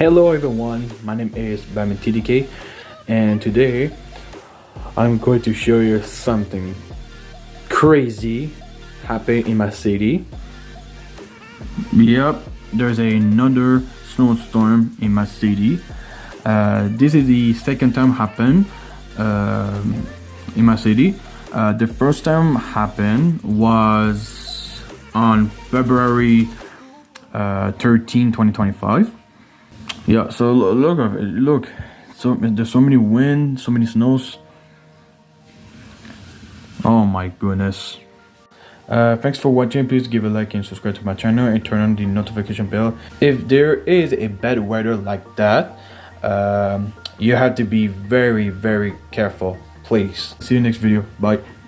Hello everyone, my name is TDK, and today I'm going to show you something crazy happening in my city. Yep, there's another snowstorm in my city. This is the second time happened in my city. The first time happened was on February 13, 2025. Yeah, so look, so there's so many wind, so many snows. Oh my goodness. Thanks for watching. Please give a like and subscribe to my channel and turn on the notification bell. If there is a bad weather like that, you have to be very careful, please. See you next video. Bye.